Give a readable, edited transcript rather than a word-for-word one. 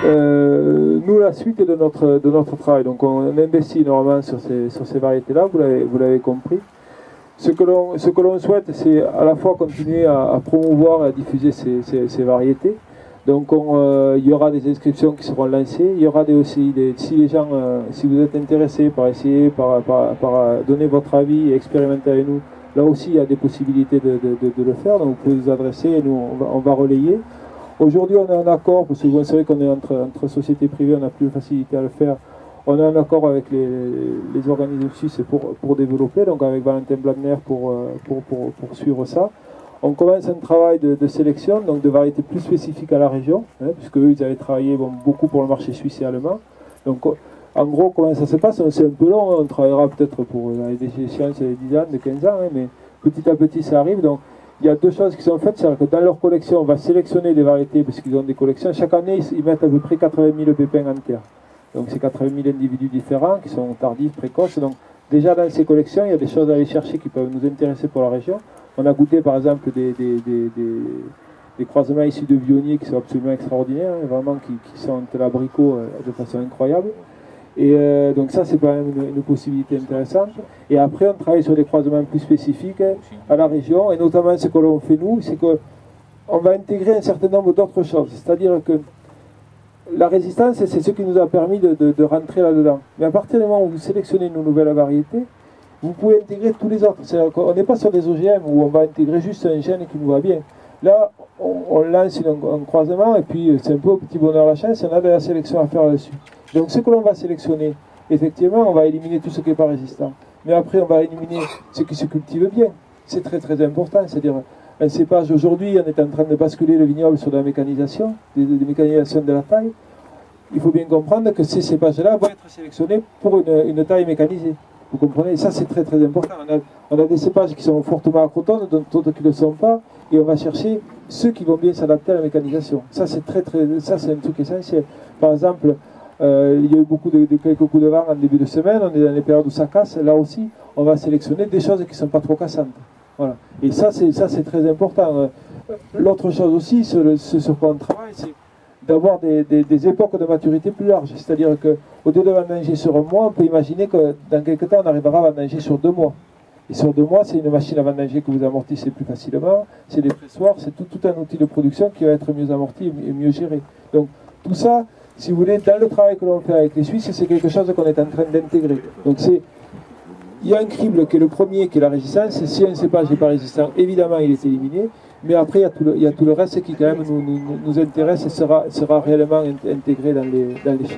nous, la suite de notre travail, donc on investit énormément sur ces variétés-là, vous l'avez compris. Ce que l'on souhaite, c'est à la fois continuer à promouvoir et à diffuser ces variétés. Donc il y aura des inscriptions qui seront lancées, il y aura si les gens, si vous êtes intéressés par essayer, par donner votre avis et expérimenter avec nous, là aussi il y a des possibilités de le faire, donc vous pouvez vous adresser et nous on va relayer. Aujourd'hui on a un accord, parce que vous savez qu'on est entre sociétés privées, on a plus de facilité à le faire. On a un accord avec les organismes suisses pour développer, donc avec Valentin Blagner pour suivre ça. On commence un travail de sélection, donc de variétés plus spécifiques à la région, puisque eux, ils avaient travaillé beaucoup pour le marché suisse et allemand. Donc en gros, comment ça se passe? C'est un peu long, on travaillera peut-être pour des échéances de 10 ans, de 15 ans, mais petit à petit ça arrive. Donc il y a deux choses qui sont faites, c'est que dans leur collection, on va sélectionner des variétés, parce qu'ils ont des collections. Chaque année, ils mettent à peu près 80 000 pépins en terre. Donc c'est 80 000 individus différents, qui sont tardifs, précoces. Donc déjà dans ces collections, il y a des choses à aller chercher qui peuvent nous intéresser pour la région. On a goûté par exemple des croisements issus de vionniers qui sont absolument extraordinaires, vraiment qui sentent l'abricot de façon incroyable. Et donc ça c'est quand même une possibilité intéressante. Et après on travaille sur des croisements plus spécifiques à la région, et notamment ce que l'on fait nous, c'est qu'on va intégrer un certain nombre d'autres choses. C'est-à-dire que la résistance, c'est ce qui nous a permis de rentrer là-dedans. Mais à partir du moment où vous sélectionnez nos nouvelles variétés, vous pouvez intégrer tous les autres. On n'est pas sur des OGM où on va intégrer juste un gène qui nous va bien. Là, on lance un croisement et puis c'est un peu au petit bonheur la chance, on a de la sélection à faire là-dessus. Donc ce que l'on va sélectionner, effectivement, on va éliminer tout ce qui n'est pas résistant. Mais après, on va éliminer ce qui se cultive bien. C'est très très important. C'est-à-dire, un cépage aujourd'hui, on est en train de basculer le vignoble sur de la mécanisation, des mécanisations de la taille. Il faut bien comprendre que ces cépages-là vont être sélectionnés pour une taille mécanisée. Vous comprenez? Et ça, c'est très très important. On a des cépages qui sont fortement acrotonnes, d'autres qui ne le sont pas, et on va chercher ceux qui vont bien s'adapter à la mécanisation. Ça, c'est un truc essentiel. Par exemple, il y a eu quelques coups de vent en début de semaine, on est dans les périodes où ça casse. Là aussi, on va sélectionner des choses qui ne sont pas trop cassantes. Voilà. Et ça, c'est très important. L'autre chose aussi, sur quoi on travaille, c'est d'avoir des époques de maturité plus larges. C'est-à-dire qu'au lieu de vendanger sur un mois, on peut imaginer que dans quelques temps, on arrivera à vendanger sur 2 mois. Et sur 2 mois, c'est une machine à vendanger que vous amortissez plus facilement, c'est des pressoirs, c'est tout un outil de production qui va être mieux amorti et mieux géré. Donc tout ça, si vous voulez, dans le travail que l'on fait avec les Suisses, c'est quelque chose qu'on est en train d'intégrer. Donc il y a un crible qui est le premier, qui est la résistance. Si un cépage n'est pas résistant, évidemment, il est éliminé. Mais après, il y a tout le reste qui, quand même, nous intéresse et sera réellement intégré dans les champs.